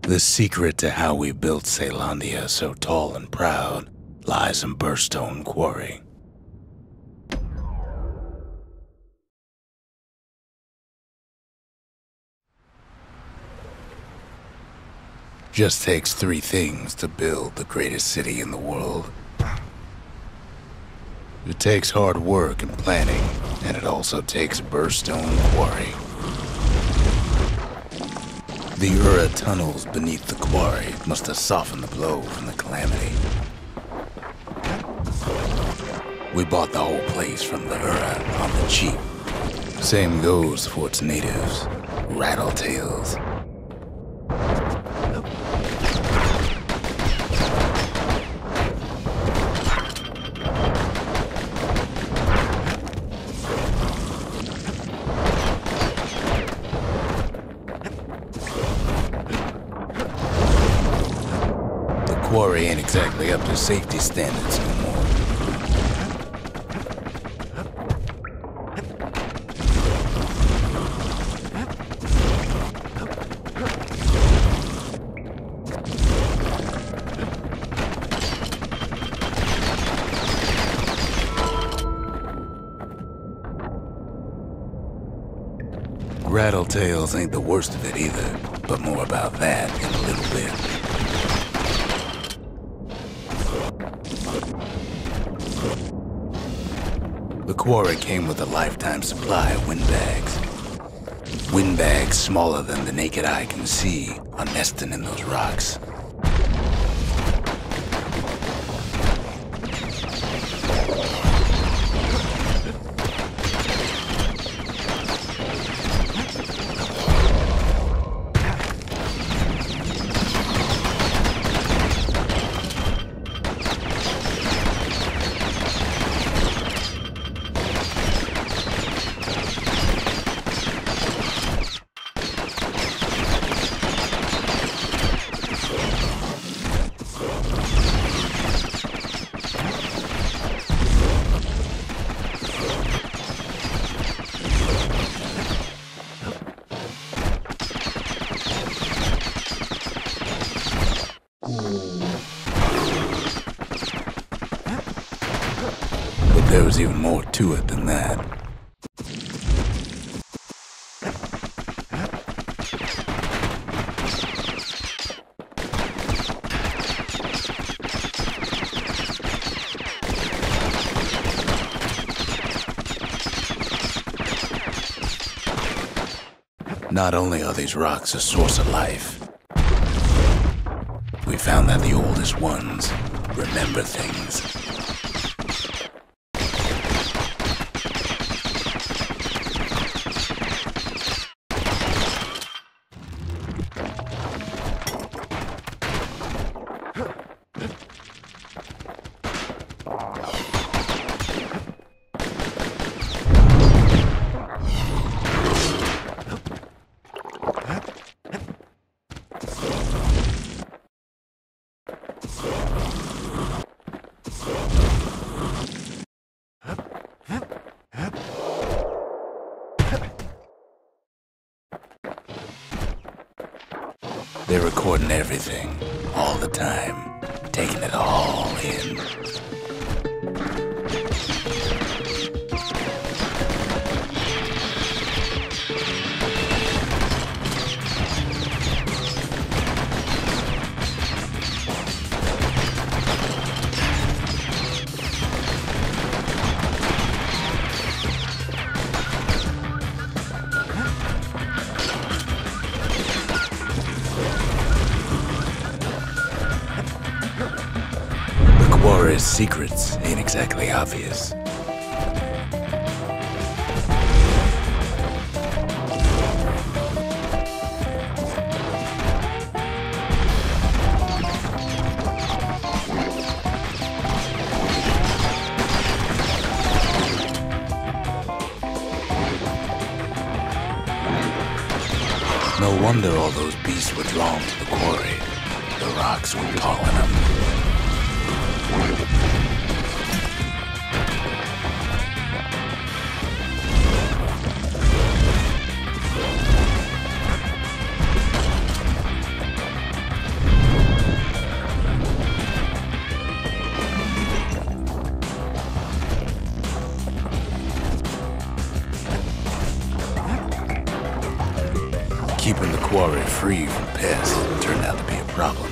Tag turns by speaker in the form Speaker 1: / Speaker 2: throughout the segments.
Speaker 1: The secret to how we built Caelondia so tall and proud lies in Bastion Quarry. Just takes three things to build the greatest city in the world. It takes hard work and planning, and it also takes Bastion Quarry. The Ura tunnels beneath the quarry must have softened the blow from the calamity. We bought the whole place from the Ura on the cheap. Same goes for its natives, Rattletails. The quarry ain't exactly up to safety standards no more. Rattletails ain't the worst of it either, but more about that in a little bit. The quarry came with a lifetime supply of windbags. Windbags smaller than the naked eye can see are nesting in those rocks. But there was even more to it than that. Not only are these rocks a source of life, we found that the oldest ones remember things. They're recording everything, all the time, taking it all in. Warriors' secrets ain't exactly obvious. No wonder all those beasts were drawn to the quarry. The rocks were calling them. quarry free from pests turned out to be a problem.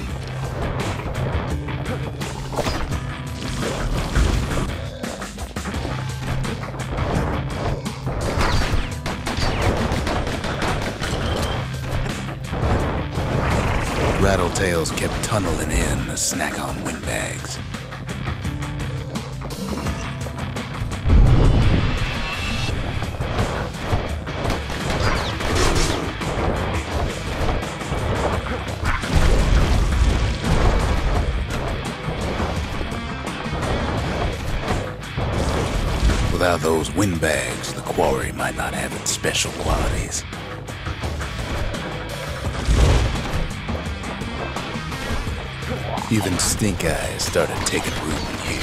Speaker 1: Rattletails kept tunneling in to snack on windbags. Without those windbags, the quarry might not have its special qualities. Even stink eyes started taking root in here.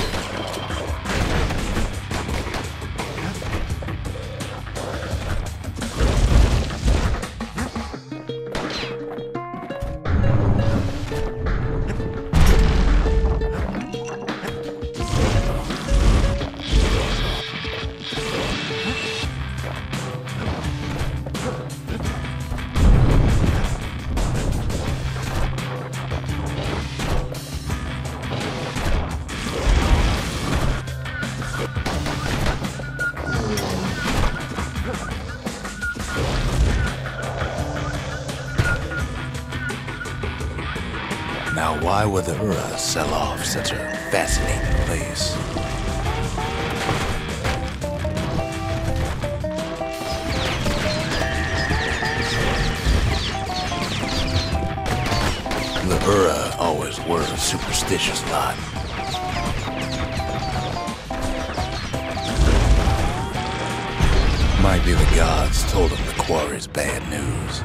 Speaker 1: Now, why would the Ura sell off such a fascinating place? The Ura always were a superstitious lot. Might be the gods told them the quarry's bad news.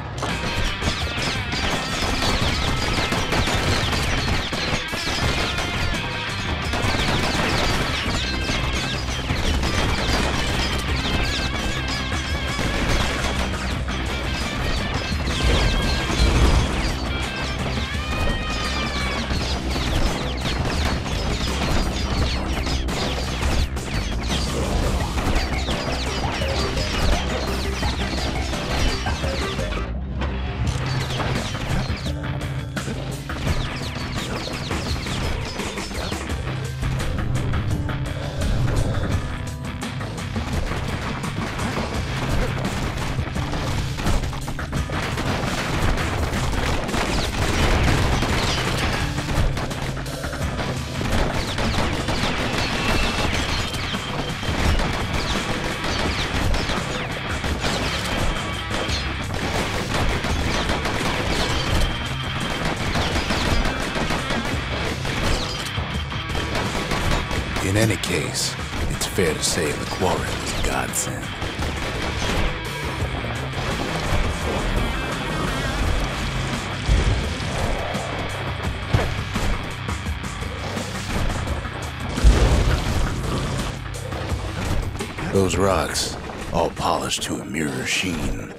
Speaker 1: In any case, it's fair to say the quarry was a godsend. Those rocks, all polished to a mirror sheen.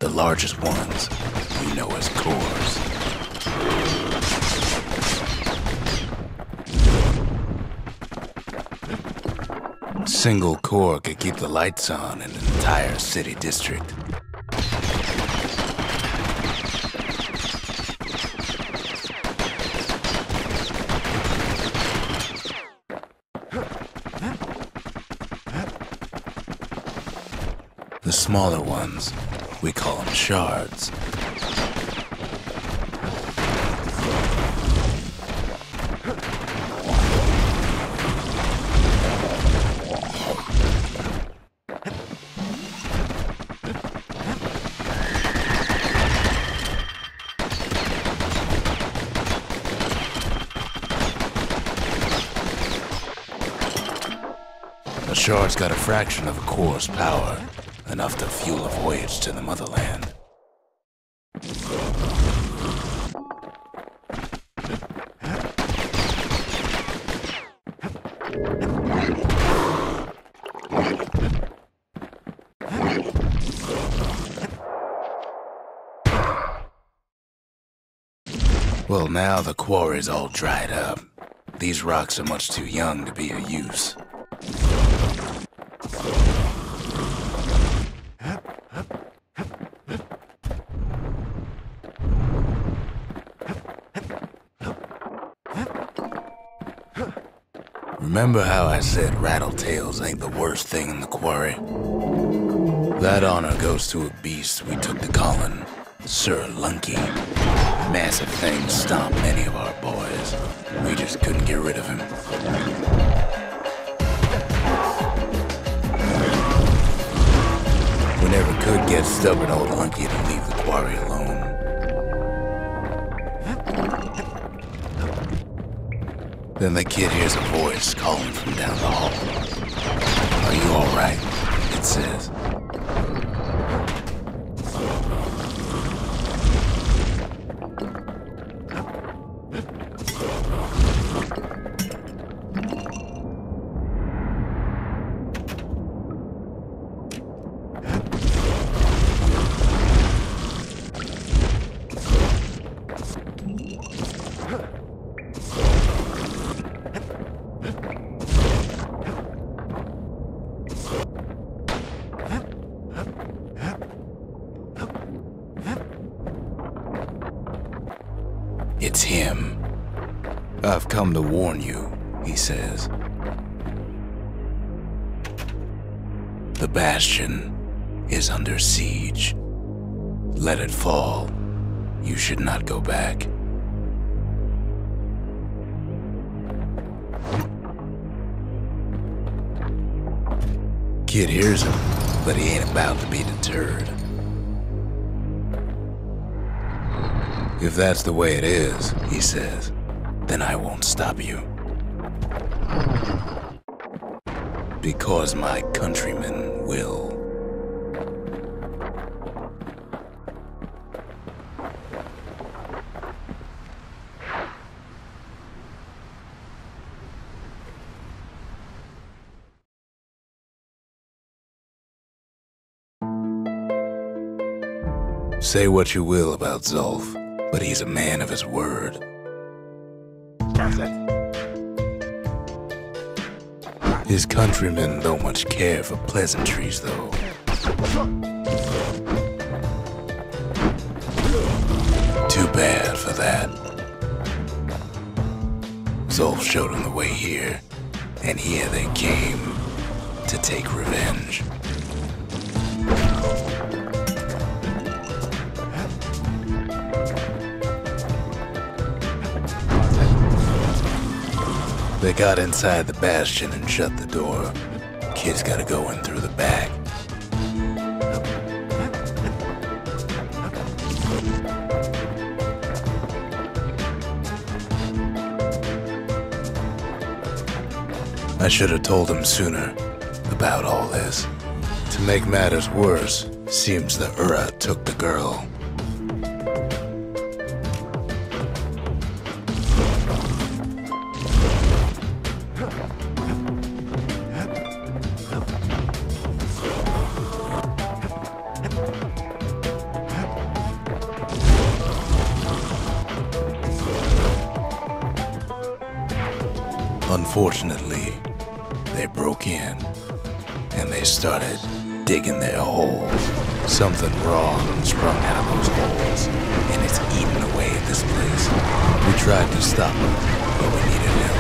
Speaker 1: the largest ones you know as cores. Single core could keep the lights on in an entire city district. The smaller ones, we call them shards. A shard's got a fraction of a core's power, enough to fuel a voyage to the motherland. Well, now the quarry's all dried up. These rocks are much too young to be of use. Remember how I said rattletails ain't the worst thing in the quarry? That honor goes to a beast we took to Colin, Sir Lunky. Massive thing stomped many of our boys. We just couldn't get rid of him. We never could get stubborn old Lunky to leave the quarry alone. Then the kid hears a voice calling from down the hall. "Are you all right?" it says. It's him. "I've come to warn you," he says. "The Bastion is under siege. Let it fall. You should not go back." Kid hears him, but he ain't about to be deterred. "If that's the way it is," he says, "then I won't stop you. Because my countrymen will." Say what you will about Zulf, but he's a man of his word. His countrymen don't much care for pleasantries, though. Too bad for that. Zulf showed him the way here, and here they came to take revenge. They got inside the Bastion and shut the door. Kid's gotta go in through the back. I should have told him sooner about all this. To make matters worse, seems the Ura took the girl. Unfortunately, they broke in and they started digging their holes. Something wrong sprung out of those holes, and it's eating away at this place. We tried to stop them, but we needed help.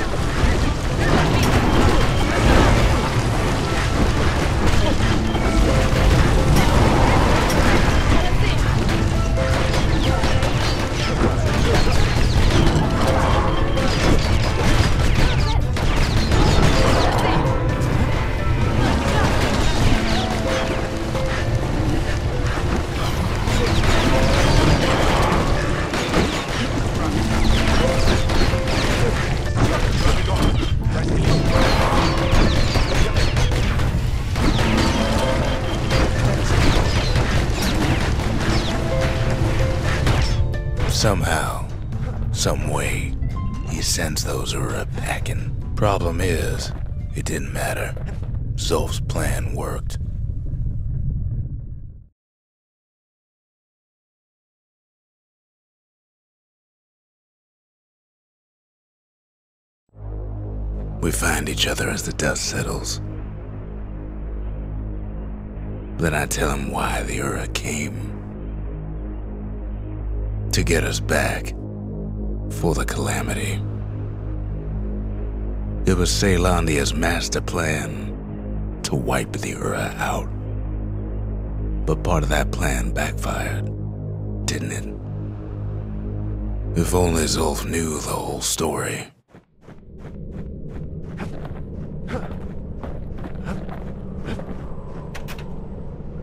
Speaker 1: Somehow, some way, he sends those Ura packing. Problem is, it didn't matter. Zulf's plan worked. We find each other as the dust settles. Then I tell him why the Ura came. To get us back for the Calamity. It was Caelondia's master plan to wipe the Ura out. But part of that plan backfired, didn't it? If only Zulf knew the whole story.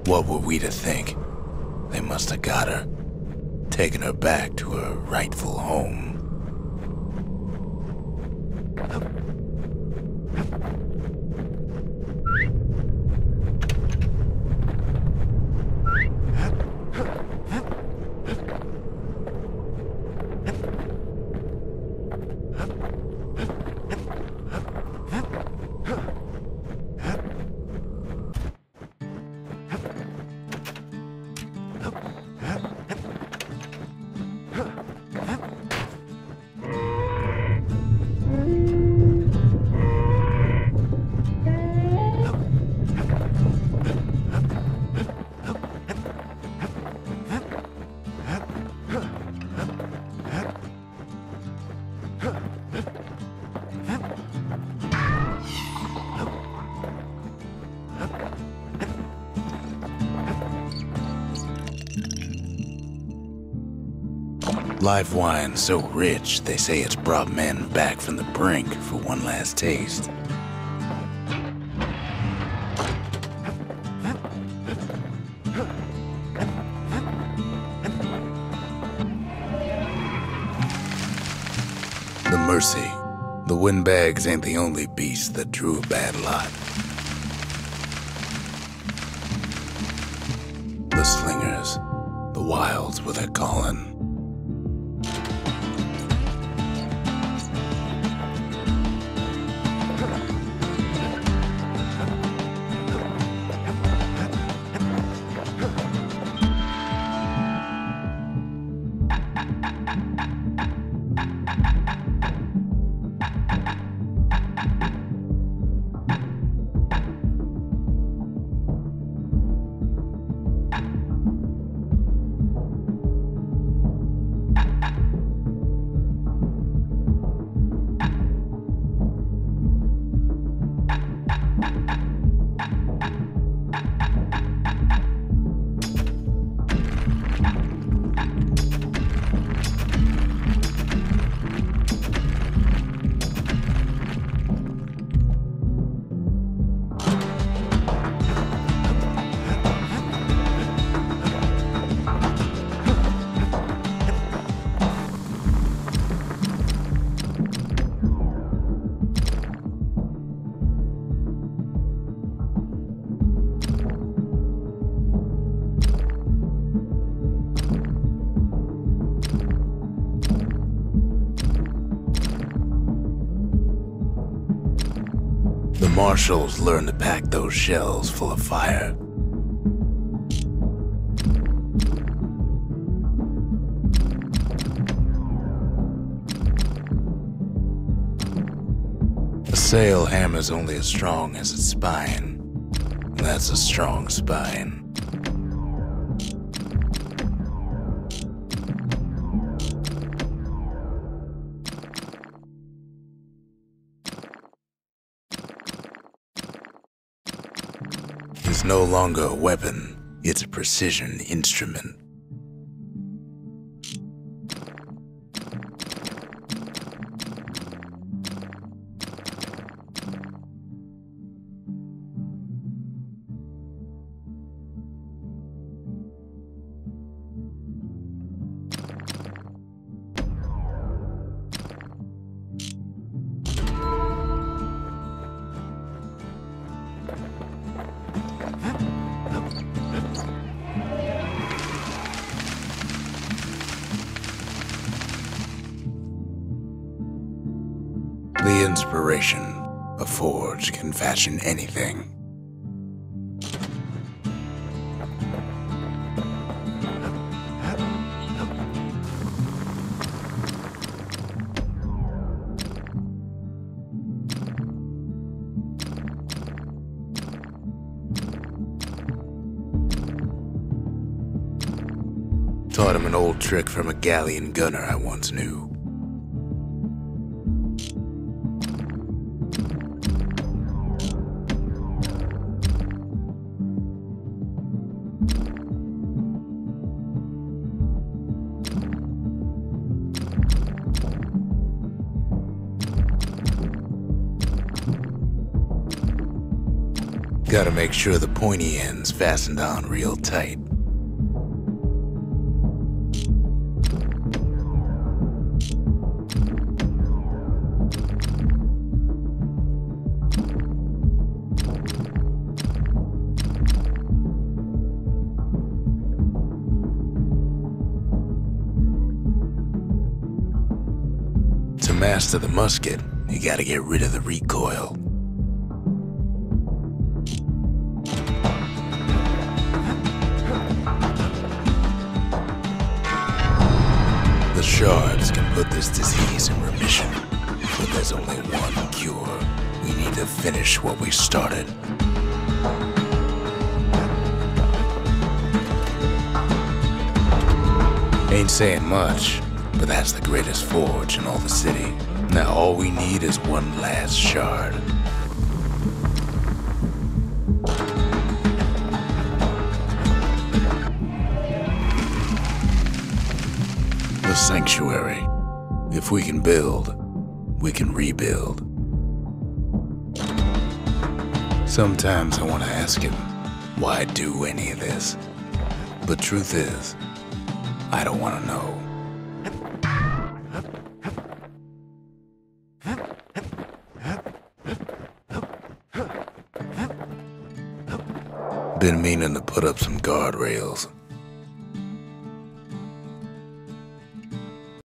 Speaker 1: What were we to think? They must have got her. Taking her back to her rightful home. Live wine so rich, they say it's brought men back from the brink for one last taste. The Mercy. The windbags ain't the only beast that drew a bad lot. The Slingers. The Wilds were their calling. The marshals learned to pack those shells full of fire. sail hammer's only as strong as its spine. That's a strong spine. It's no longer a weapon, it's a precision instrument. The inspiration, a forge can fashion anything. Taught him an old trick from a galleon gunner I once knew. Gotta make sure the pointy end's fastened on real tight. To master the musket, you gotta get rid of the recoil. The shards can put this disease in remission, but there's only one cure. We need to finish what we started. Ain't saying much, but that's the greatest forge in all the city. Now all we need is one last shard. The sanctuary. If we can build, we can rebuild. Sometimes I want to ask him, why do any of this? But truth is, I don't want to know. Been meaning to put up some guardrails.